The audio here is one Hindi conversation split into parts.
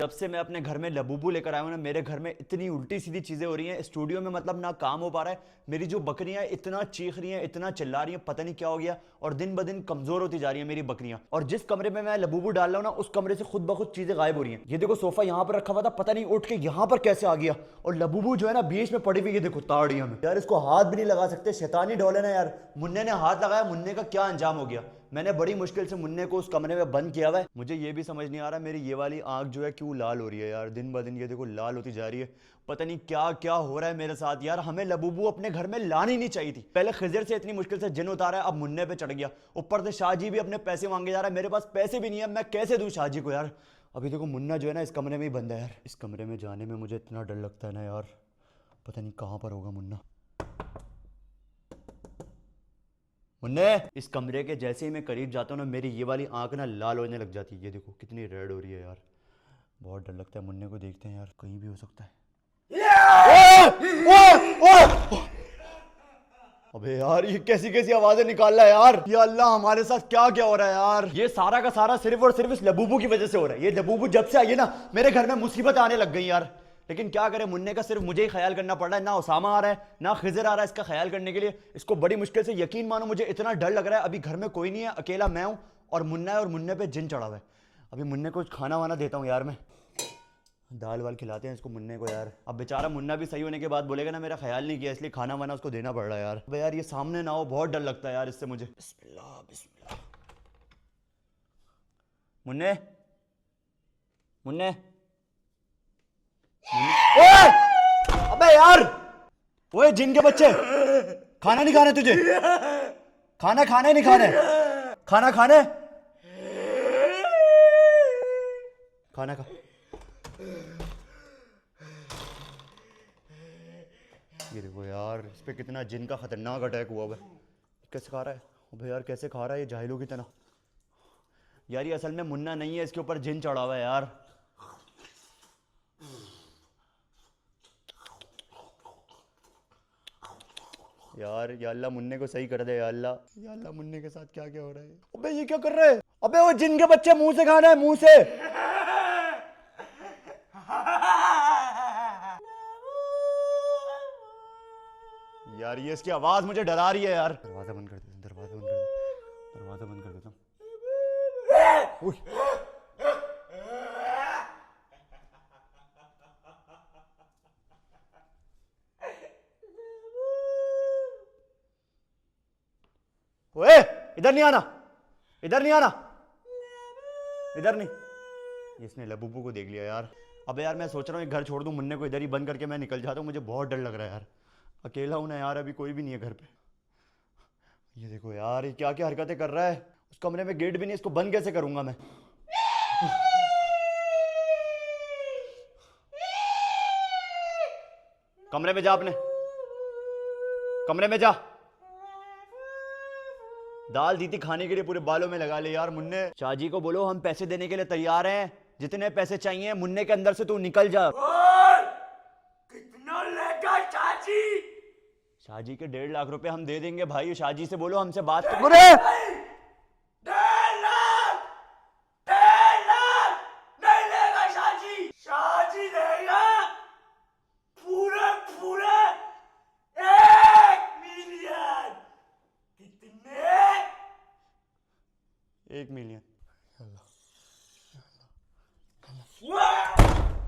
जब से मैं अपने घर में लबूबू लेकर आया हूँ ना, मेरे घर में इतनी उल्टी सीधी चीजें हो रही हैं। स्टूडियो में मतलब ना काम हो पा रहा है। मेरी जो बकरियां इतना चीख रही हैं, इतना चिल्ला रही हैं, पता नहीं क्या हो गया। और दिन ब दिन कमजोर होती जा रही है मेरी बकरियां। और जिस कमरे में मैं लबूबू डाल रहा हूँ ना, उस कमरे से खुद ब खुद चीजें गायब हो रही हैं। ये देखो सोफा यहाँ पर रखा हुआ था, पता नहीं उठ के यहाँ पर कैसे आ गया। और लबूबू जो है ना बीच में पड़ी हुई, ये देखो ताड़ियां में। यार इसको हाथ भी नहीं लगा सकते, शैतानी डॉल है ना यार। मुन्ने ने हाथ लगाया, मुन्ने का क्या अंजाम हो गया। मैंने बड़ी मुश्किल से मुन्ने को उस कमरे में बंद किया हुआ है। मुझे ये भी समझ नहीं आ रहा मेरी ये वाली आंख जो है क्यों लाल हो रही है यार। दिन ब दिन ये देखो लाल होती जा रही है। पता नहीं क्या क्या हो रहा है मेरे साथ यार। हमें लबूबू अपने घर में लानी नहीं चाहिए थी। पहले खिजर से इतनी मुश्किल से जिन उतारा है, अब मुन्ने पे चढ़ गया। ऊपर से शाहजी भी अपने पैसे मांगे जा रहा है। मेरे पास पैसे भी नहीं है, मैं कैसे दूं शाहजी को यार। अभी देखो मुन्ना जो है ना इस कमरे में ही बंद है यार। इस कमरे में जाने में मुझे इतना डर लगता है ना यार। पता नहीं कहाँ पर होगा मुन्ना। मुन्ने, इस कमरे के जैसे ही मैं करीब जाता हूँ ना, मेरी ये वाली आंख ना लाल होने लग जाती है। ये देखो कितनी रेड हो रही है यार। बहुत डर लगता है। मुन्ने को देखते हैं यार, कहीं भी हो सकता है। अबे यार ये कैसी कैसी आवाजें निकाल रहा है यार। या अल्लाह, हमारे साथ क्या क्या हो रहा है यार। ये सारा का सारा सिर्फ और सिर्फ इस लबूबू की वजह से हो रहा है। ये लबूबू जब से आई है ना, मेरे घर में मुसीबत आने लग गई यार। लेकिन क्या करें, मुन्ने का सिर्फ मुझे ही ख्याल करना पड़ रहा है। ना उसामा आ रहा है, ना खिजर आ रहा है इसका ख्याल करने के लिए। इसको बड़ी मुश्किल से, यकीन मानो मुझे इतना डर लग रहा है। अभी घर में कोई नहीं है, अकेला मैं हूं और मुन्ना है, और मुन्ने पे जिन चढ़ा हुआ है। अभी मुन्ने को खाना वाना देता हूँ यार मैं। दाल वाल खिलाते हैं इसको मुन्ने को यार। अब बेचारा मुन्ना भी सही होने के बाद बोलेगा ना मेरा ख्याल नहीं किया, इसलिए खाना वाना उसको देना पड़ रहा है यार। अबे यार ये सामने ना हो, बहुत डर लगता है यार इससे मुझे। बिस्मिल्लाह बिस्मिल्लाह। मुन्ने, मुन्ने, ओए! अबे यार, ओए जिन के बच्चे, खाना नहीं खाने तुझे? खाना खाने नहीं खाने? खाना खाने? खाना खा। ये देखो यार, इस पे कितना जिन का खतरनाक अटैक हुआ है। कैसे खा रहा है? अबे यार कैसे खा रहा है ये जाहिलों की तरह। यार ये असल में मुन्ना नहीं है, इसके ऊपर जिन चढ़ा हुआ है यार। यार या अल्लाह मुन्ने को सही कर दे या अल्लाह। या अल्लाह मुन्ने के साथ क्या क्या हो रहा है। अबे ये क्या कर रहा है? अबे वो जिन के बच्चे, मुंह से खाना है, मुंह से। यार ये इसकी आवाज मुझे डरा रही है यार। दरवाजा बंद कर देता, दरवाजा बंद कर देता, दरवाजा बंद कर देता हूँ। ओए इधर नहीं आना, इधर नहीं आना, इधर नहीं। इसने लबूबू को देख लिया यार। अबे यार मैं सोच रहा हूँ घर छोड़ दूं, मुन्ने को इधर ही बंद करके मैं निकल जाता हूँ। मुझे बहुत डर लग रहा है यार। अकेला हूं ना यार, अभी कोई भी नहीं है घर पे। ये देखो यार ये क्या क्या हरकतें कर रहा है। उस कमरे में गेट भी नहीं, इसको बंद कैसे करूंगा मैं। कमरे में जा, अपने कमरे में जा। दाल दी थी खाने के लिए, पूरे बालों में लगा ले यार मुन्ने। शाहजी को बोलो हम पैसे देने के लिए तैयार हैं। जितने पैसे चाहिए मुन्ने के अंदर से तू निकल जा। कितना लेगा शाहजी? शाहजी के 1.5 लाख रुपए हम दे देंगे भाई। शाहजी से बोलो हमसे बात कर। 1.5 लाख! 1.5 लाख! नहीं लेगा शाहजी। शाहजी देगा पूरे पूरे 1 मिलियन। कितने? 1 मिलियन।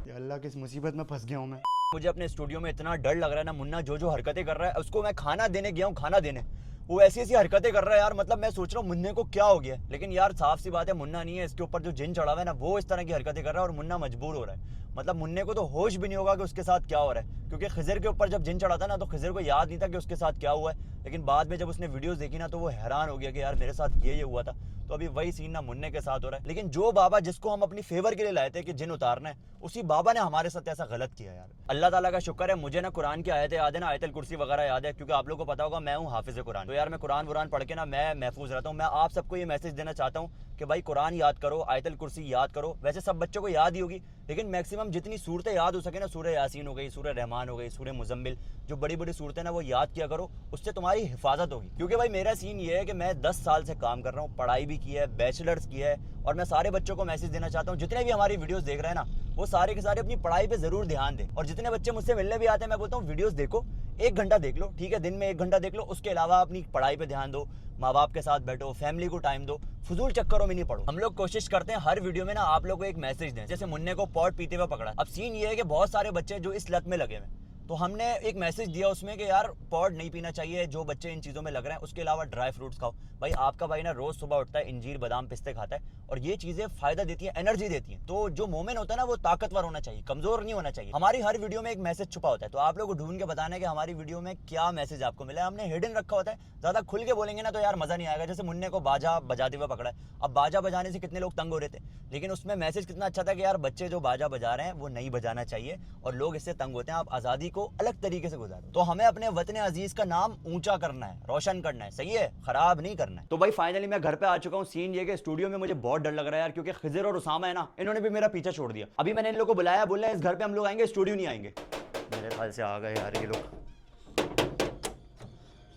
या अल्लाह किस मुसीबत में फंस गया हूं मैं। मुझे अपने स्टूडियो में इतना डर लग रहा है ना, मुन्ना जो हरकतें कर रहा है। उसको मैं खाना देने गया हूँ, खाना देने, वो ऐसी ऐसी हरकतें कर रहा है यार। मतलब मैं सोच रहा हूँ मुन्ने को क्या हो गया। लेकिन यार साफ सी बात है मुन्ना नहीं है, इसके ऊपर जो जिन चढ़ा हुआ है ना, वो इस तरह की हरकतें कर रहा है और मुन्ना मजबूर हो रहा है। मतलब मुन्ने को तो होश भी नहीं होगा कि उसके साथ क्या हो रहा है। क्योंकि खिजर के ऊपर जब जिन चढ़ा था ना, तो खिजर को याद नहीं था कि उसके साथ क्या हुआ है। लेकिन बाद में जब उसने वीडियोस देखी ना, तो वो हैरान हो गया कि यार मेरे साथ ये हुआ था। तो अभी वही सीन ना मुन्ने के साथ हो रहा है। लेकिन जो बाबा जिसको हम अपनी फेवर के लिए लाए थे कि जिन उतारना है, उसी बाबा ने हमारे साथ ऐसा गलत किया यार। अल्लाह ताला का शुक्र है मुझे ना कुरान की आयतें याद है ना, आयतल कुर्सी वगैरह याद है। क्योंकि आप लोगों को पता होगा मैं हूँ हाफिज कुरान। तो तो यार मैं कुरान वुरान पढ़ के ना मैं महफूज रहता हूँ। मैं आप सबको ये मैसेज देना चाहता हूँ कि भाई कुरान याद करो, आयतल कुर्सी याद करो। वैसे सब बच्चों को याद ही होगी, लेकिन मैक्सिमम जितनी सूरतें याद हो सके ना, सूरह यासीन हो गई, सूरह रहमान हो गई, सूरह मुजम्मिल, जो बड़ी बड़ी सूरतें ना वो याद किया करो, उससे तुम्हारी हिफाजत होगी। क्योंकि भाई मेरा सीन ये है कि मैं 10 साल से काम कर रहा हूँ, पढ़ाई भी की है, बैचलर्स की है, और मैं सारे बच्चों को मैसेज देना चाहता हूँ जितने भी हमारी वीडियोस देख रहे हैं ना, वो सारे के सारे अपनी पढ़ाई पे जरूर ध्यान दें। और जितने बच्चे मुझसे मिलने भी आते हैं, मैं बोलता हूँ वीडियोस देखो, 1 घंटा देख लो, ठीक है, दिन में 1 घंटा देख लो, उसके अलावा अपनी पढ़ाई पे ध्यान दो, माँ बाप के साथ बैठो, फैमिली को टाइम दो, फजूल चक्करों में नहीं पढ़ो। हम लोग कोशिश करते हैं हर वीडियो में ना आप लोग को एक मैसेज दें। जैसे मुन्ने को पॉट पीते हुए पकड़ा, अब सीन ये है कि बहुत सारे बच्चे जो इस लत में लगे हुए, तो हमने एक मैसेज दिया उसमें कि यार पॉड नहीं पीना चाहिए, जो बच्चे इन चीज़ों में लग रहे हैं, उसके अलावा ड्राई फ्रूट्स खाओ। भाई आपका भाई ना रोज़ सुबह उठता है, इंजीर बादाम पिस्ते खाता है, और ये चीज़ें फ़ायदा देती हैं, एनर्जी देती हैं। तो जो मोमेन होता है ना वो ताकतवर होना चाहिए, कमज़ोर नहीं होना चाहिए। हमारी हर वीडियो में एक मैसेज छुपा होता है, तो आप लोग को ढूंढ के बताना है कि हमारी वीडियो में क्या मैसेज आपको मिला है। हमने हिडन रखा होता है, ज़्यादा खुल के बोलेंगे ना तो यार मज़ा नहीं आएगा। जैसे मुन्ने को बाजा बजाते हुए पकड़ा है, अब बाजा बजाने से कितने लोग तंग हो रहे थे, लेकिन उसमें मैसेज कितना अच्छा था कि यार बच्चे जो बाजा बजा रहे हैं वो नहीं बजाना चाहिए, और लोग इससे तंग होते हैं। आप आज़ादी को अलग तरीके से गुजारो। तो हमें अपने वतन अजीज का नाम ऊंचा करना है, रोशन करना है, सही है, खराब नहीं करना है। तो भाई फाइनली मैं घर पे आ चुका हूँ। सीन ये कि स्टूडियो में मुझे बहुत डर लग रहा है यार, क्योंकि खिजर और उसामा है ना, इन्होंने भी मेरा पीछा छोड़ दिया। अभी मैंने इन लोगों को बुलाया, बोल रहे हैं इस घर पे हम लोग आएंगे, स्टूडियो नहीं आएंगे। मेरे ख्याल से आ गए यार ये लोग।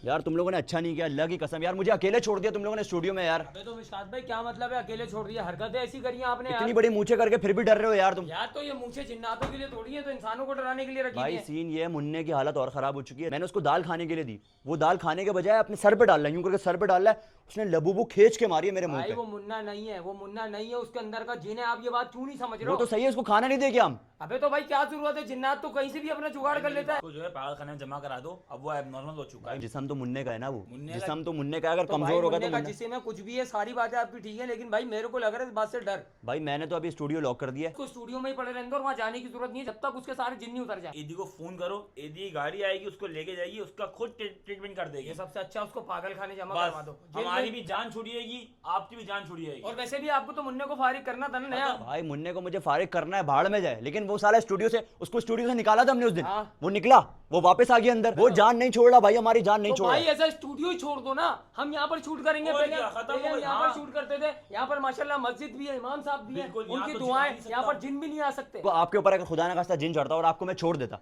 यार तुम लोगों ने अच्छा नहीं किया, अल्लाह की कसम यार, मुझे अकेले छोड़ दिया तुम लोगों ने स्टूडियो में यार। अबे तो मिशकात भाई क्या मतलब है अकेले छोड़ दिया? हरकतें ऐसी करी हैं आपने इतनी यार। बड़ी मूछे करके फिर भी डर रहे हो यार तुम। यार तो ये मूछे जिन्नातों के लिए थोड़ी है, तो इंसानों को डराने के लिए रखी भाई है। सीन ये है, मुन्ने की हालत और खराब हो चुकी है। मैंने उसको दाल खाने के लिए दी, वो दाल खाने के बजाय अपने सर पे डाल रहा है, यूं करके सर पे डाल रहा है, उसने लबूबू खींच के मारी है मेरे मुंह भाई पे। वो मुन्ना नहीं है, वो मुन्ना नहीं है, उसके अंदर का जिन है। आप ये बात क्यों नहीं समझ रहे वो हो? तो सही है, उसको खाना नहीं दे क्या हम? अबे तो भाई क्या जरूरत है, जिन्नात तो कहीं से भी अपना जुगाड़ कर लेता है। तो जो है पागल खाने में जमा करा दो, अब वो एबनॉर्मल हो चुका है। जिस्म तो मुन्ने का है ना, वो मुन्ने का- जिस्म तो मुन्ने का है, अगर तो भाई कमजोर होगा मुन्ने तो का मुन्ना। जिसे में कुछ भी है, सारी बातें आपकी ठीक है, लेकिन भाई मेरे को लग रहा है इस बात से डर। भाई मैंने तो अभी स्टूडियो लॉक कर दिया है। उसको स्टूडियो में ही पड़े रहने दो, और वहाँ जाने की जरूरत नहीं है जब तक उसके सारे जिन नहीं उतर जाए। एदी को फोन करो, एदी गाड़ी आएगी, उसको लेके जाएगी, उसका खुद ट्रीटमेंट कर देगी। ये सबसे अच्छा उसको पागल खाने जमा करवा दो। बस जेल में- हमारी भी जान छुड़िएगी, आपकी भी जान छुड़िएगी। और वैसे भी आपको तो मुन्ने को फारिग करना था ना नया। भाई मुन्ने को मुझे फारिग करना है, भाड़ में जाए, लेकिन वो साला स्टूडियो से, उसको स्टूडियो से निकाला था हमने उस दिन। हाँ। वो निकला, वो वापस आ गया अंदर, वो जान नहीं छोड़ रहा भाई, हमारी जान नहीं तो छोड़ भाई रहा। ऐसा स्टूडियो ही छोड़ दो ना, हम यहाँ पर शूट करेंगे। और पहले क्या, खत्म हो पहले हम गई, यहाँ हाँ। पर शूट करते थे, यहाँ पर माशाल्लाह मस्जिद भी है, इमाम साहब भी है, बिल्कुल, यहाँ उनकी तो दुआएं, जा नहीं यहाँ सकता। पर जिन भी नहीं आ सकते। तो आपके ऊपर अगर खुदा ना खास्ता जिन चढ़ता और आपको मैं छोड़ देता,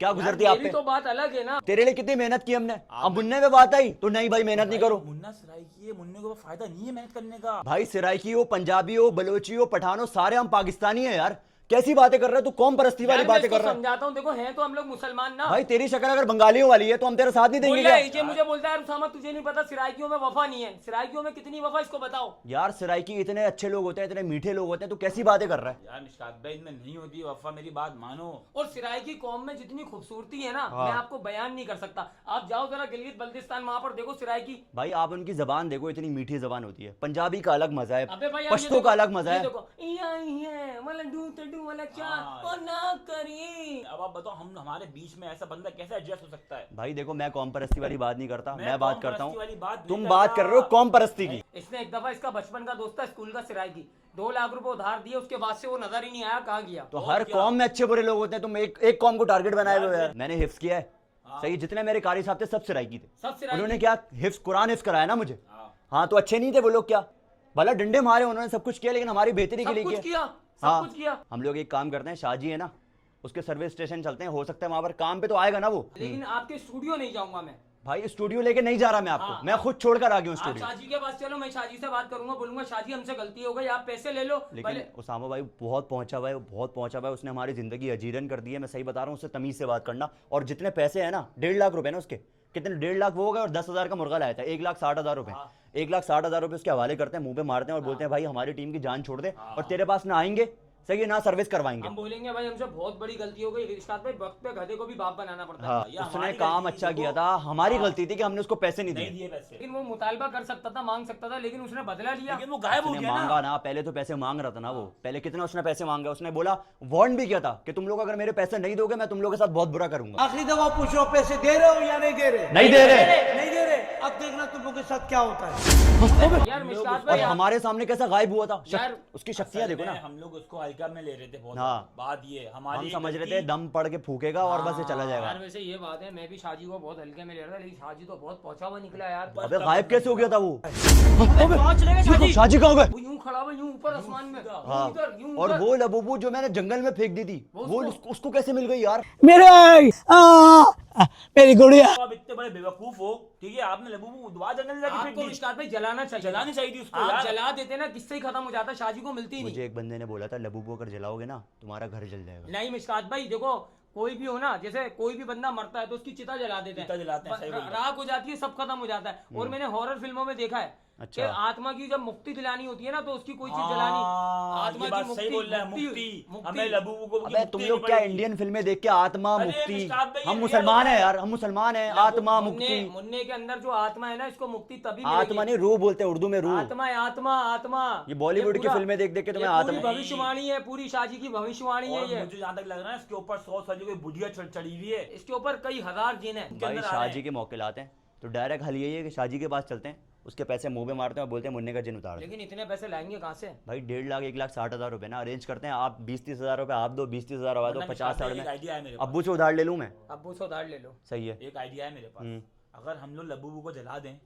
क्या गुजरती यार, आप मेरी पे? तो बात अलग है ना। तेरे लिए कितनी मेहनत की हमने, अब मुन्ने पे बात आई तो नहीं भाई मेहनत नहीं करो। मुन्ना सराइकी है, मुन्ने को फायदा नहीं है मेहनत करने का। भाई सिराइकी हो, पंजाबी हो, बलोची हो, पठान हो, सारे हम पाकिस्तानी हैं यार। कैसी बातें कर रहे हो तू, कौम परस्ती वाली यार, मैं बातें इसको कर रहा है। समझाता हूँ, देखो हैं तो हम लोग मुसलमान ना। भाई तेरी शक्ल अगर बंगालियों वाली है तो हम तेरा साथ नहीं बोल देंगे रहा है, क्या? ये मुझे बोलता है उसामा तुझे नहीं पता सिराइकियों में वफा नहीं है। सिराइकियों में कितनी वफा इसको बताओ। यार सिराइकी इतने अच्छे लोग होते हैं, इतने मीठे लोग होते हैं, तू कैसी बातें कर रहा है? यार निशात भाई इनमें नहीं होती वफा, मेरी बात मानो। और सिराइकी कौम में जितनी खूबसूरती है ना, हाँ। मैं आपको बयान नहीं कर सकता। आप जाओ जरा गिलगित बल्तिस्तान, वहां पर देखो सिराइकी। भाई आप उनकी जबान देखो, इतनी मीठी जबान होती है। पंजाबी का अलग मजा है, अबे भाई, आप ये पश्तो का देखो, अलग मजा ये है। देखो, इया वाला डू टडू वाला क्या हाँ। और ना करी। अब आप बताओ, हम हमारे बीच में ऐसा बंदा कैसे एडजस्ट हो सकता है? भाई देखो मैं कौम परस्ती वाली बात नहीं करता, मैं मैं बात कौम करता परस्ती वाली बात हूँ, नहीं तुम कर बात रहा। कर रहे हो कौम परस्ती की। इसने एक दफा, इसका बचपन का दोस्त था स्कूल का सिराइकी, 2 लाख रुपए उधार दिए, उसके बाद से वो नजर ही नहीं आया कहाँ गया। तो और हर क्या? कौम में अच्छे बुरे लोग होते हैं, तुम एक कौम को टारगेट बनाए हुए हो यार, यार। मैंने हिफ्स किया है, सही, जितने मेरे कारी साहब थे सब सिराइकी थे। सब सिराइकी। उन्होंने क्या हिफ्स, कुरान हिफ्स कराया ना मुझे। हाँ। हाँ तो अच्छे नहीं थे वो लोग क्या? भला डंडे मारे उन्होंने, सब कुछ किया, लेकिन हमारी बेहतरी के सब लिए कुछ किया। किया, सब हाँ, कुछ किया। हम लोग एक काम करते हैं, शाहजी है ना, उसके सर्विस स्टेशन चलते हैं, हो सकता है वहां पर काम पे तो आएगा ना वो। लेकिन आपके स्टूडियो नहीं जाऊंगा मैं। भाई स्टूडियो लेके नहीं जा रहा मैं आपको, हाँ, मैं खुद छोड़कर आ गया हूँ आप स्टूडियो। शाहजी के पास चलो, मैं शाहजी से बात करूंगा, बोलूंगा शाहजी हमसे गलती हो गई, आप पैसे ले लो। लेकिन पहले उसामा भाई बहुत पहुंचा हुआ है, वो बहुत पहुंचा हुआ है, उसने हमारी जिंदगी अजीरन कर दी है। मैं सही बता रहा हूँ, उससे तमीज से बात करना। और जितने पैसे हैं ना, 1.5 लाख रुपए ना उसके, कितने 1.5 लाख वो हो गए, और 10,000 का मुर्गा लाया था, 1,60,000 रुपए। 1,60,000 रुपए उसके हवाले करते हैं, मुंह पे मारते हैं और बोलते हैं भाई हमारी टीम की जान छोड़ दे, और तेरे पास ना आएंगे, सही है, ना सर्विस करवाएंगे। हम बोलेंगे भाई हमसे बहुत बड़ी गलती हो गई, इरशाद भाई वक्त पे गधे को भी बाप बनाना पड़ता है। हाँ, ये उसने हमारी काम गलती अच्छा थी, किया वो- था, हमारी गलती थी कि हमने उसको पैसे नहीं नहीं दिए। दिए पैसे, लेकिन वो मुतालबा कर सकता था, मांग सकता था, लेकिन उसने बदला लिया। लेकिन वो गायब हो उसने गया मांगा ना। ना, पहले तो पैसे मांग रहा था ना वो, पहले कितना उसने पैसे मांगा, उसने बोला, वार्न भी किया था कि तुम लोग अगर मेरे पैसे नहीं दोगे मैं तुम लोगों के साथ बहुत बुरा करूंगा। आखिरी दफा पूछो पैसे दे रहे हो या नहीं दे रहे? नहीं दे रहे। नहीं दे रहे, अब देखना तुम लोगों के साथ क्या होता है। यार मिशकात और भाई, हमारे सामने कैसा गायब हुआ था, यार, उसकी शक्तियां देखो ना। हम लोग उसको हल्का में ले रहे थे बहुत। हाँ। बात ये हम हमारी समझ रहे थे गलती- दम पड़ के फूकेगा और बस ये चला जाएगा। यार वैसे ये बात है, मैं भी शाजी को बहुत हल्के में ले रहा था, लेकिन शाजी तो बहुत पहुंचा हुआ निकला यार। अबे गायब कैसे हो गया था वो? कहाँ चले गए शाजी? शाजी कहाँ गए? वो यूं खड़ा हुआ, यूं ऊपर आसमान में, हाँ। यूं इधर, यूं और उधर। वो लबूबू जो मैंने जंगल में फेंक दी थी, वो उसको कैसे मिल गई यार? मेरी गुड़िया। तो आप इतने बड़े बेवकूफ हो, ठीक है, आपने लबूबू को दुआ जंगल में जाके फेंक आपको दी। मिशकात भाई जलाना चाहिए, जलानी चाहिए थी उसको आप यार। जला देते ना, किससे ही खत्म हो जाता, शाजी को मिलती ही नहीं। मुझे एक बंदे ने बोला था लबूबू अगर जलाओगे ना तुम्हारा घर जल जाएगा। नहीं मिशकात भाई देखो, कोई भी हो ना, जैसे कोई भी बंदा मरता है तो उसकी चिता जला देते हैं, चिता जलाते हैं, सही बोल रहे हो। राख हो जाती है, सब खत्म हो जाता है। और मैंने हॉरर फिल्मों में देखा है कि अच्छा। आत्मा की जब मुक्ति दिलानी होती है ना, तो उसकी कोई चीज जलानी, आत्मा ये की बात सही बोल रहा है, मुक्ति हमें लबूबू को अबे तुम लोग क्या इंडियन फिल्में देख के आत्मा अरे मुक्ति? मिशकात भाई, हम ये मुसलमान रियल हैं है। यार, हम मुसलमान हैं। आत्मा मुक्ति, मुन्ने के अंदर जो आत्मा है ना, इसको मुक्ति तभी आत्मा मिलेगी। नहीं रूह बोलते हैं उर्दू में, रूह। आत्मा है, आत्मा आत्मा। ये बॉलीवुड की पूरा- फिल्में देख देख के तुम्हें ये पूरी आत्मा। भविष्यवाणी है, पूरी शाजी की भविष्यवाणी है और ये। मुझे जहाँ तक लग रहा है इसके ऊपर 100 साल की कोई बुढ़िया चढ़ी हुई है। इसके ऊपर कई हजार जिन है। के भाई अंदर आ रहे शाहजी के मौके लाते हैं तो डायरेक्ट हल यही है कि शाहजी के पास चलते हैं, उसके पैसे मुंह पे मारते हैं और बोलते हैं मुन्ने का जिन उतार दो। लेकिन इतने पैसे लाएंगे कहाँ से? भाई 1.5 लाख 1,60,000 रुपए ना अरेंज करते हैं। आप 20-30 हजार रुपए आप दो, 20-30 हजार आवा दो, वरना 50-60 एक में आइडिया है मेरे पास। अब्बू से उधार ले लूं मैं। अब्बू से उधार ले लो। सही है। एक आइडिया है मेरे पास। अगर हम लोग लबूबू को जला दें,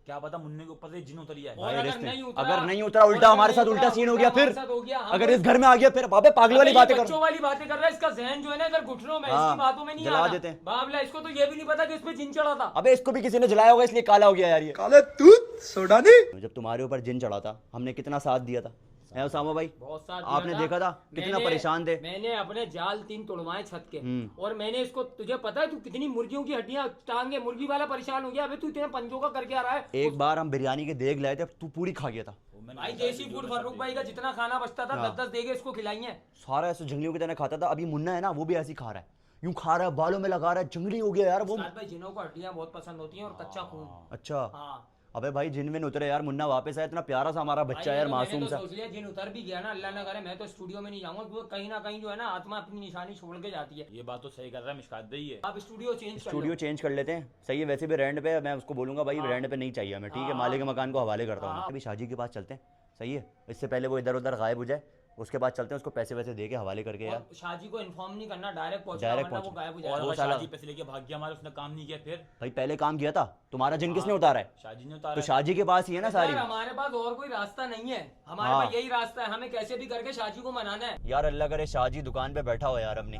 क्या पता मुन्ने के ऊपर से जिन उतर जाए। और भाई अगर रिस्क नहीं नहीं। उतरा- अगर नहीं उतरा और उल्टा अगर हमारे नहीं साथ उल्टा सीन हो गया, हमारे फिर साथ हो गया, हम अगर तो- इस घर में आ गया फिर बाबे पागल वाली अबे ये बातें कर। बच्चों वाली बातें कर रहा है, इसका जहन जो है ना इधर घुटनों में, हाँ, इसकी बातों में नहीं जला आ देते हैं। बाबला इसको तो ये भी नहीं पता कि इसमें जिन चढ़ा था। अबे इसको भी किसी ने जलाया होगा इसलिए काला हो गया यार ये। काले दूध सोडा नहीं। जब तुम्हारे ऊपर जिन चढ़ा था हमने कितना साथ दिया था, है उसामा भाई? बहुत साथ दिया आपने देखा था कितना परेशान थे। मैंने अपने जाल 3 तोड़वाए छत के, हम्म। और मैंने इसको, तुझे पता है तू कितनी मुर्गियों की हड्डियां टांगे, मुर्गी वाला परेशान हो गया। अबे तू इतने पंजों का करके आ रहा है। एक बार हम बिरयानी के देग लाए थे, तू पूरी खा गया था। भाई देसी फूड फर्रुख भाई का जितना खाना बचता था 10-10 देगे इसको खिलाई हैं। सारा ऐसे जंगलियों की तरह खाता था। अभी मुन्ना है ना, वो भी ऐसे ही खा रहा है, यूं खा रहा है, बालों में लगा रहा है, जंगली हो गया यार वो। साथ भाई जिनों को हड्डियां बहुत पसंद होती हैं और कच्चा खून। अच्छा। हाँ अबे भाई जिन में उतरे यार, मुन्ना वापस आया, इतना प्यारा सा हमारा बच्चा भाई, यार, तो मासूम मैंने सा। तो सोच लिया जिन उतर भी गया ना, अल्लाह ना करे मैं तो स्टूडियो में नहीं जाऊंगा, क्योंकि कहीं ना कहीं जो है ना आत्मा अपनी निशानी छोड़ के जाती है। ये बात तो सही कर रहा है मिशकात भाई है। आप स्टूडियो चेंज कर स्टूडियो लो। चेंज कर लेते हैं। सही है, वैसे भी रेंट पे मैं उसको बोलूंगा भाई रेंट पे नहीं चाहिए हमें, ठीक है, मालिक मकान को हवाले करता हूँ। अभी शाहजी के पास चलते हैं, सही है, इससे पहले वो इधर उधर गायब हो जाए, उसके बाद चलते हैं उसको पैसे वैसे दे के हवाले करके यार। और शाहजी को इन्फॉर्म नहीं करना, डायरेक्ट पहुंचना, डायरेक्ट वरना वो पहुंचना। गायब हो और जाएगा। वो अगर साला- शाहजी पैसे लेके भाग गया, हमारा उसने काम नहीं किया फिर भाई पहले काम किया था, तुम्हारा जिन किसने उतारा है? शाहजी ने उतारा तो शाहजी के पास ही है ना सारी। यार हमारे पास और कोई रास्ता नहीं है, हमारे हाँ। पास यही रास्ता है, हमें कैसे भी करके शाहजी को मनाना है। यार अल्लाह करे शाहजी दुकान पे बैठा हो यार, अपनी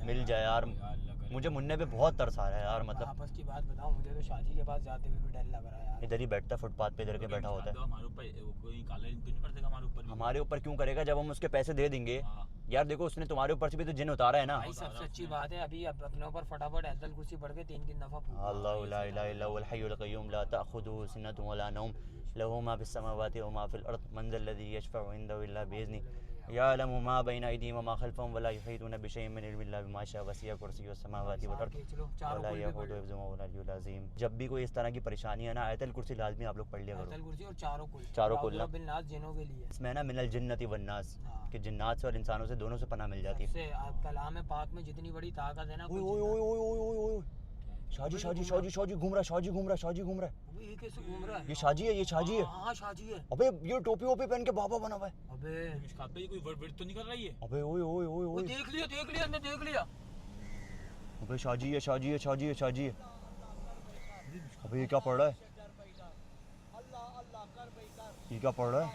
मिल जाए यार। मुझे मुन्ने पे बहुत तरस आ रहा है यार, मतलब आपस की बात बताऊं, मुझे तो शाहजी के पास जाते हुए भी डर लग रहा है यार। इधर ही बैठता, फुटपाथ पे इधर के बैठा होता है। हमारे ऊपर कोई काला तो नहीं कर देगा हमारे ऊपर भी। हमारे ऊपर क्यों करेगा जब हम उसके पैसे दे देंगे? हाँ। यार देखो उसने तुम्हारे ऊपर से भी तो जिन उतारा है ना। भाई सबसे अच्छी बात है, अभी अपने ऊपर फटाफट अहदल कुर्सी पढ़ के 3-3 दफा फूंको। अल्लाहु ला इलाहा इल्ला हुवल हय्युल क़य्यूम ला तअख़ुज़ुहु सिनतुन वला नौम लहू मा फ़िस समावाति व मा फ़िल अर्ज़ मन ज़ल्लज़ी यशफ़अु इंदहु इल्ला बिइज़निहि यअलमु मा बैना अयदीहिम व मा ख़ल्फ़हुम वला युहीतूना बिशैइन मिन इल्मिही इल्ला बिमा शाअ वसिअ कुर्सियुहु समावाति वल अर्ज़ चलो चारों वला कुल पे यऊदुहु हिफ़्ज़ुहुमा वल अलिय्युल अज़ीम। जब भी कोई इस तरह की परेशानी है ना, आयतल कुर्सी लाजमी आप लोग पढ़ लिया अहदल करो। कुर्सी और चारों कुल। चारों कुल ना। बिन नाज जिनों के लिए। इसमें ना मिनल जिन्नति वन नास, हाँ। कि जिन्नात से और इंसानों से दोनों से पनाह मिल जाती है। से कलाम पाक में जितनी बड़ी ताकत है ना, ओए कोई ओए ओए ओए ओए ओए ओए, शाहजी शाहजी शाहजी शाहजी घूम रहा है, शाहजी घूम रहा है, शाहजी घूम रहा है। अबे ये कैसे घूम रहा है? ये शाहजी है, ये शाहजी है। हाँ शाहजी है। अबे ये टोपी वोपी पहन के बाबा बना हुआ है। अबे मिशकात भाई कोई वर्ड तो नहीं कर रहा है ये? अबे ओए ओए ओए वो ओए, देख लिया हमने देख लिया। अबे शाहजी है, शाहजी है, शाहजी है, शाहजी है। अबे ये क्या पढ़ रहा है? ये क्या पढ़ रहा है?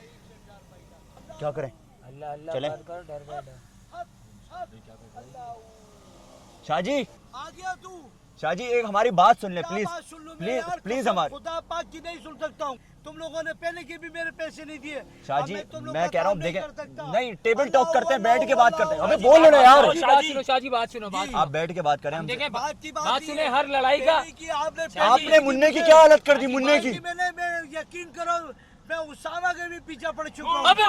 क्या करें? अल्लाह अल्लाह चलें? कर डर बैठ। शाहजी आ गया तू। शाहजी एक हमारी बात सुन ले क्या प्लीज, बात सुन लूं मैं प्लीज यार, प्लीज कसम हमारी। खुदा पाक की नहीं सुन सकता हूँ। तुम लोगों ने पहले के भी मेरे पैसे नहीं दिए। शाहजी अब तुम लोग मैं का कह रहा हूँ काम नहीं देखें, कर सकता। नहीं टेबल टॉक करते हैं, अल्लाह बैठ के बात करते हैं। अबे अल्लाह बोल लो ना यार, शाहजी बात सुनो बात आप बैठ के बात करें हमसे। देखें बात की बात ही सुने है। हर लड़ाई का। पहले की आपने आपने मुन्ने की क्या हालत कर दी, मुन्ने की। मैं यकीन करो मैं उसामा के भी पीछे पड़ चुका हूँ। अबे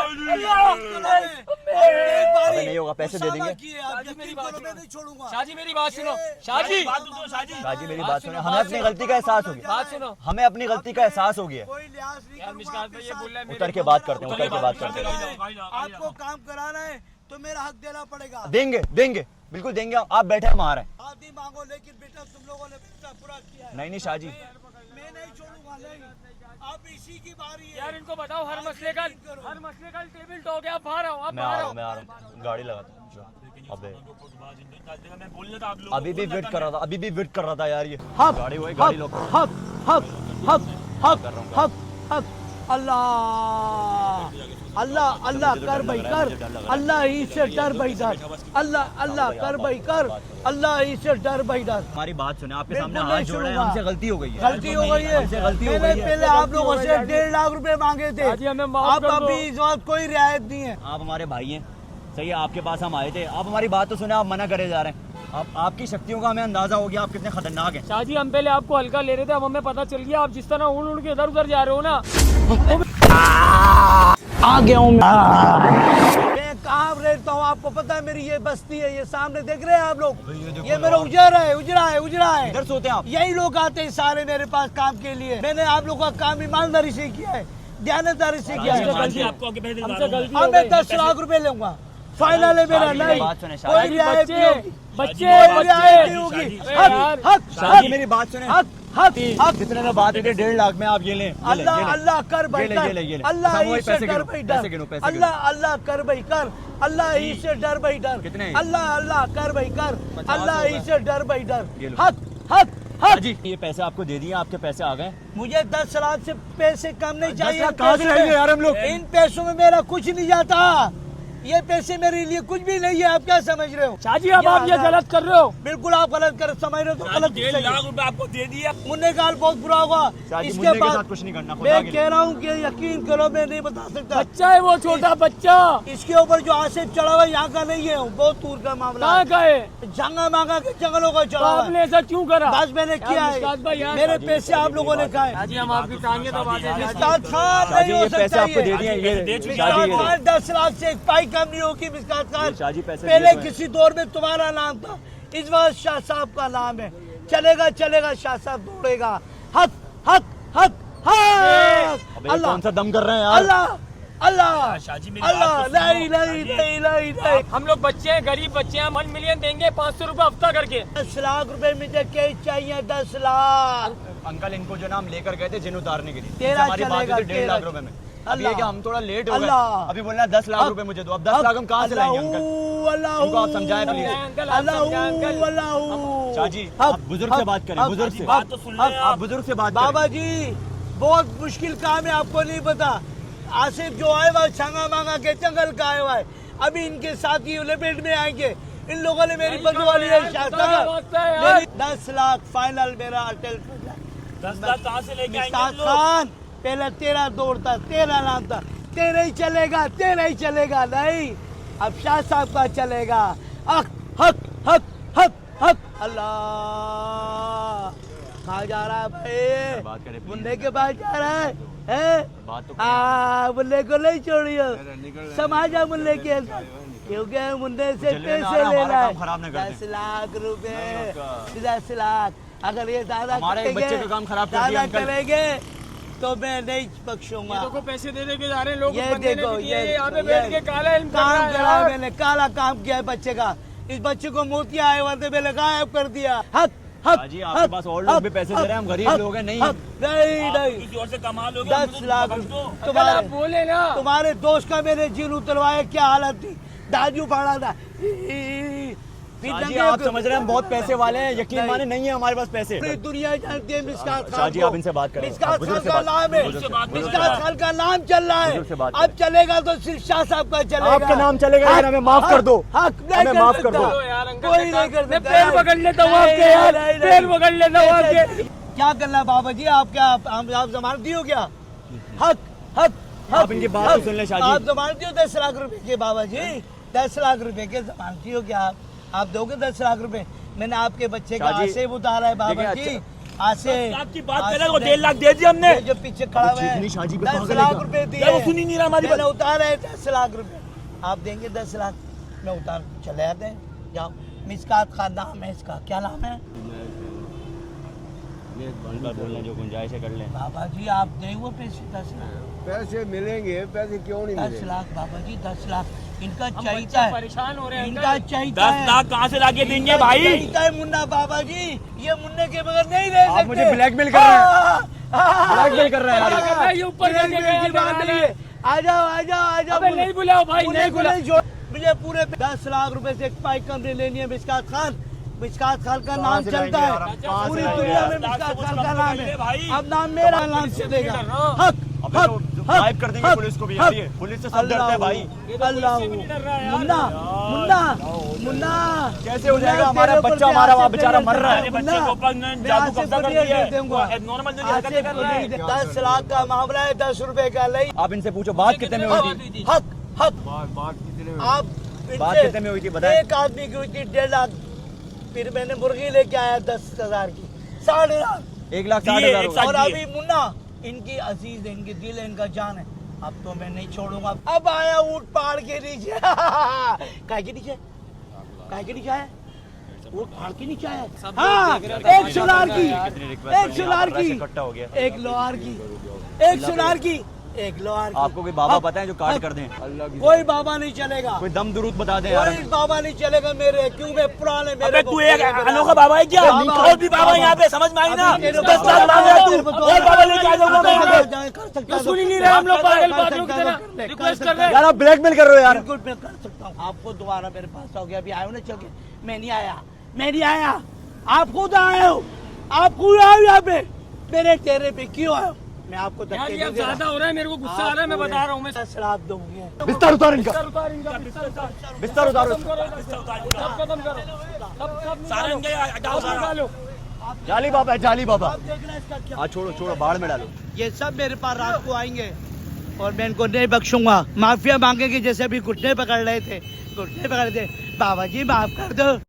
अबे नहीं होगा, पैसे दे देंगे। शाहजी मेरी बात मैं सुनो। नहीं छोड़ूंगा। शाहजी मेरी बात सुनो। शाहजी बात तो सुनो शाहजी। शाहजी मेरी बात बात सुनो, सुनो, हमें बात अपनी सुनो। गलती का एहसास हो गया, बात सुनो। हमें अपनी गलती का एहसास हो गया। कोई लिहाज नहीं यार करूंगा मिशकात आपके भाई ये साथ। बोल रहा है उतर के बात करते हैं, उतर के बात करते हैं। आपको काम कराना है तो मेरा हक देना पड़ेगा। देंगे देंगे बिल्कुल देंगे आप बैठे हम आ रहे हैं। आदि मांगो, लेकिन बेटा तुम लोगों ने पूरा पूरा किया है। नहीं शाह जी, मैं नहीं छोड़ूंगा, नहीं। अब इसी की बारी है। यार इनको बताओ हर मसले का टेबल टॉक है। आप बाहर आओ, आप मैं आ बाहर रहा आओ। हूँ, मैं आ रहा हूँ, गाड़ी लगाता हूँ। अबे मैं बोलना था आप लोगों अभी भी वेट कर रहा था, अभी भी वेट कर रहा था यार। ये हक गाड़ी हुई, गाड़ी लॉक कर। हक हक हक हक कर रहा हूँ। हक हक अल्लाह अल्लाह अल्लाह कर भाई कर, अल्लाह ही से डर भाई डर, अल्लाह अल्लाह कर भाई कर, अल्लाह ही से डर भाई डर। हमारी बात सुने, आपके सामने बिल्कुल हाथ नहीं जोड़ा है, सुनूंगा। हमसे गलती हो गई है। गलती हो गई है। हमसे गलती हो मैंने गई है। पहले आप लोगों से 1.5 लाख रुपए मांगे थे। हाजी, हमें माफ आप कर दो। अभी इस वक्त कोई रियायत नहीं है। आप हमारे भाई हैं, सही है, आपके पास हम आए थे, आप हमारी बात तो सुने, आप मना करे जा रहे हैं। आपकी शक्तियों का हमें अंदाजा हो गया, आप कितने खतरनाक हैं। शाह जी हम पहले आपको हल्का ले रहे थे, अब हमें पता चल गया आप जिस तरह उड़ उड़ के इधर उधर जा रहे हो ना। आ गया हूँ मैं कहाँ रहता हूँ, आपको पता है मेरी ये बस्ती है, ये सामने देख रहे हैं आप लोग, ये मेरा उजरा है, उजरा है, उजरा है। इधर सोते हैं आप? यही लोग आते हैं सारे मेरे पास काम के लिए। मैंने आप लोगों का काम ईमानदारी से किया है, दयानतदारी से किया है। आपको आगे पैसे हमसे गलती हो अब मैं गई। 10 लाख रुपए लूंगा, फाइनल है मेरा। नहीं बात सुने, कोई शादी रियायत नहीं होगी, बच्चे कोई रियायत नहीं होगी। हक हक शादी, मेरी बात सुने, हक हक हक जितने में बात हुई थी 1.5 लाख में, आप ये लें। अल्लाह अल्लाह कर भाई ये कर, ले, ये ले। अल्लाह सब वही ही से पैसे डर गिनो, भाई पैसे गिनो, डर, पैसे गिनो। अल्लाह अल्लाह कर भाई कर, अल्लाह ही से डर भाई डर, कितने? अल्लाह अल्लाह कर भाई कर, 50 अल्लाह हो ही गए। से डर भाई डर। ये लो। हक हक हक। जी ये पैसे आपको दे दिए, आपके पैसे आ गए। मुझे 10 लाख से पैसे कम नहीं 10 चाहिए। लाख कहाँ से लाएंगे यार हम लोग? इन पैसों में मेरा कुछ नहीं जाता, ये पैसे मेरे लिए कुछ भी नहीं है। आप क्या समझ रहे हो? शाह जी अब आप ये गलत कर रहे हो। बिल्कुल आप गलत कर समझ रहे हो, तो गलत 1.5 लाख रुपए आपको दे दिया। मुन्ने का हाल बहुत बुरा होगा। शादी इसके मुन्ने के बाद साथ कुछ नहीं करना, खुदा मैं के कह रहा हूँ कि यकीन करो, मैं नहीं बता सकता। बच्चा है वो, छोटा बच्चा। इसके ऊपर जो आसिफ चढ़ा हुआ है यहाँ का नहीं है, बहुत दूर का मामला कहाँ है। का है? जंगा मांगा के जंगलों का तो चढ़ा हुआ आपने है। ऐसा क्यों करा? बस मैंने किया मुस्ताद भाई है, यार, मेरे पैसे आप लोगों ने खाए। शाह जी हम आपकी टांगे दबाते हैं। मिस्कात खान शादी नहीं हो ये पैसे सकता आपको दे ये। दिए, ये चुके शादी मिस्कात ये लो। खान 10 लाख से एक पाई कम नहीं होगी। मिस्कात खान शादी पैसे पहले दिए तो हैं। किसी दौर में तुम्हारा नाम था, इस बार शाह साहब का नाम है। चलेगा चलेगा, शाह साहब दौड़ेगा। हक हक हक हक। अबे ये कौन सा दम कर रहे हैं यार? अल्लाह अल्लाह शाजी मेरी अल्लाह। बात तो सुनो। नहीं नहीं नहीं नहीं नहीं। हम लोग बच्चे हैं, गरीब बच्चे हैं, 1 मिलियन देंगे 500 रुपए हफ्ता करके। 10 लाख रुपए मुझे क्या चाहिए? 10 लाख। अंकल इनको जो नाम लेकर गए थे जिन उतारने के लिए, तेरा हमारी बात चलेगा, हुई थी 1.5 लाख तेरा। रुपए में। अब ये अल्लाह। कि हम थोड़ा लेट हो गए, अल्लाह। अभी बोलना है 10 लाख रुपए मुझे दो। अब 10 लाख हम कहाँ से लाएंगे अंकल? अल्लाह उनको आप समझाएं प्लीज। अंकल आप समझाएं, अंकल। अल्लाह। शाह जी आप बुजुर्ग से बात करें, बुजुर्ग से। बात तो सुन ले आप बुजुर्ग से बात करें। बाबा जी बहुत मुश्किल काम है, आपको नहीं पता। आसिफ जो आए हुआ छंगा मांगा के जंगल का आया हुआ है, अभी इनके साथी लपेट में आएंगे। इन लोगों ने मेरी बदवाली है। 10 लाख फाइनल मेरा अटल। 10 लाख कहाँ से लेके आएंगे मिस्ताक हम लोग? खान पहले तेरा दौर था, तेरा नाम था, तेरा ही चलेगा, तेरा ही चलेगा। नहीं अब शाह साहब का चलेगा। हक हक हक हक हक। अल्लाह कहाँ जा रहा है भाई? बात करें please। मुन्ने के पास जा रहा है, हैं? बात तो मुन्ने को नहीं छोड़ियो, समाजा मुन्ने के अंदर, क्योंकि मुन्ने से चलिए ना, पैसे हमारा लेना है। काम खराब ना कर दें। 10 लाख रुपए, नहीं होगा। 10 लाख। अगर ये दादा हमारे एक बच्चे का काम खराब कर दिया अंकल। करेंगे तो मैं नहीं बख्शूंगा। लोगों को पैसे दे के जा रहे हैं लोग। ये बंदे ने देखो, भी दिए, ये यहाँ पे बैठ के काला इल्म कर काम रहा है करा है यार। मैंने, काला काम किया है बच्चे का। इस बच्चे को मोतिया आए वाले मैंने गायब कर दिया। हक हक शाह जी आपके पास और लोग भी पैसे दे रहे हैं, हम गरीब लोग हैं। नहीं नहीं आप नहीं। किसी और से कमा लोगे, 10 लाख बख्श दो। अंकल आप बोले ना। तुम्हारे दोस्त का मैंने जीन उतरवाया, क्या हालत थी, दाजू फाड़ा था। फिर शाह जी दंगे आप को- समझ रहे हैं हम बहुत पैसे वाले हैं, यकीन नहीं। माने नहीं है हमारे पास पैसे। पूरी दुनिया जानती है मिस्कात खान शाह जी को। आप इनसे बात करें। मिस्कात आप बुजुर्ग खान से का बात- नाम है, बुजुर्ग से बात- मिस्कात खान का नाम चल रहा है। बुजुर्ग से बात अब करें। चलेगा तो सिर्फ शाह साहब का चलेगा। आपका नाम चलेगा, लेकिन हमें माफ कर दो। हक नहीं हमें कर माफ कर सकता। दो। चलो यार अंकल, कोई नहीं कर मैं सकता। पैर पकड़ लेता हूँ आपके नहीं, यार, नहीं, पैर नहीं। पकड़ लेता हूँ आपके। क्या करना है बाबा जी? आप क्या आप जमानत दियो क्या? हक हक आप इनकी बात तो सुन लें शाह जी। आप जमानत दियो 10 लाख रुपए के बाबा जी, 10 लाख रुपए के जमानत दियो क्या? आप दोगे 10 लाख रुपए? मैंने आपके बच्चे का शाह जी, आसेब उतारा है बाबा देखिए, जी। अच्छा। आसेब आपकी बात कर रहा है, वो 1.5 लाख दे दिए हमने। ये जो पीछे खड़ा हुआ चीखनी शाह जी है, पे 10 पागल लाख है क्या? रुपए दिए। यार वो सुन ही नहीं रहा हमारी मैंने बात। उतारा है 10 लाख रुपए। आप देंगे 10 लाख? मैं उतार चले आते हैं, जाओ। मिस्कात खान नाम है इसका, क्या नाम है? अंकल बोल रहे जो गुंजाइश है कर लें। बाबा जी आप दे वो पैसे 10 लाख। पैसे मिलेंगे, पैसे क्यों नहीं 10 मिलेंगे? लाख बाबा जी, 10 लाख। इनका हम चाहिए बच्चे है, परेशान हो रहे हैं इनका अंकल। चाहिए 10 लाख कहाँ से लाके देंगे भाई? चाहिए है मुन्ना बाबा जी, ये मुन्ने के बगैर नहीं रह सकते। आप मुझे ब्लैकमेल कर रहे हैं। ब्लैकमेल कर रहे हैं क्या कर रहा है? ये ऊपर जाके ब्लैकमेल की गया बात है। नहीं है। आ जाओ आ जाओ आ जाओ। अबे नहीं बुलाओ भाई, मुन्ने नहीं को बुलाओ। नहीं छोड़। मुझे पूरे 10 लाख रुपए से एक स्पाई कंपनी लेनी है। मिशकात खान, मिशकात खान का नाम से चलता लाएंगे है यार, कहाँ से पूरी लाएंगे दुनिया यार? में। मिशकात कुछ खान कम का तो नाम करिए है, भाई। अब नाम मेरा नाम चलेगा। हक अबे तो गायब कर देंगे पुलिस को भी यार, ये पुलिस से सब डरते हैं भाई। अल्लाह मुन्ना मुन्ना मुन्ना कैसे हो जाएगा? हमारा बच्चा हमारा वहाँ बेचारा मर रहा है। मेरे बच्चे के ऊपर ने जादू कब्जा कर दिया है। वो नॉर्मल जो हरकतें कर रहा है। 10 लाख का मामला है, 10 रुपए का नहीं। आप इनसे पूछो बात कितने में हुई थी? हक हक आप बात इनसे कितने में हुई थी बताएं? एक आदमी की हुई थी 1.5 लाख, फिर मैंने मुर्गी लेके आया 10,000 की, 1.5 लाख। 1,60,000 एक साथ और दिए। अभी मुन्ना इनकी अजीज है, इनकी दिल है, इनका जान है। अब तो मैं नहीं छोड़ूंगा। अब आया ऊँट पहाड़ के नीचे। काय के नीचे? काय के नीचे है? ऊँट पहाड़ के नीचे है। हाँ, एक सुनार की, एक सुनार की, इकट्ठा हो गया। एक लोहार की, एक सुनार की, एक लोहार की। आपको कोई बाबा हक, पता है जो काट हक। कर दें? कोई बाबा नहीं चलेगा, कोई दम दुरूद बता दें यार। कोई बाबा नहीं चलेगा मेरे, क्यों मैं पुराने अबे मेरे तू एक अनोखा बाबा है क्या? बाबा, और भी बाबा यहाँ पे समझ में आई ना? अभी तेरे 10 लाख मांग रहा है तू, और बाबा लेके आ जाऊंगा मैं यहाँ पे। कर सकता क्यों सुन ही नहीं रहे हम लोग पागल पागलों की तरह रिक्वेस्ट कर रहे हैं। यार आप ब्लैकमेल कर रहे हो यार। बिल्कुल मैं कर सकता हूँ। आपको दोबारा मेरे पास आओगे, अभी आए हो ना, चल के। मैं नहीं आया, मैं नहीं आया, आप खुद आए हो, आप खुद आए हो यहाँ पे। मेरे चेहरे पे क्यों आए हो? मैं आपको यार धक्के ये नहीं अब दे रहा। ज्यादा हो रहा है, मेरे को गुस्सा आ रहा है, मैं बता रहा हूँ। मैं शराब दूंगी। बिस्तर उतार इनका, बिस्तर उतार इनका, बिस्तर उतार। बिस्तर उतारो। खत्म करो इधर से। सब खत्म करो, सब सारे इनके हटाओ सारा। निकालो। जाली बाबा है, जाली बाबा। आप देखना इसका क्या। हाँ छोड़ो छोड़ो, बाढ़ में डालो। ये सब मेरे पास रात को आएंगे और मैं इनको नहीं बख्शूंगा। माफिया मांगेंगे, जैसे अभी घुटने पकड़ रहे थे, घुटने पकड़ रहे थे। बाबा जी माफ कर दो।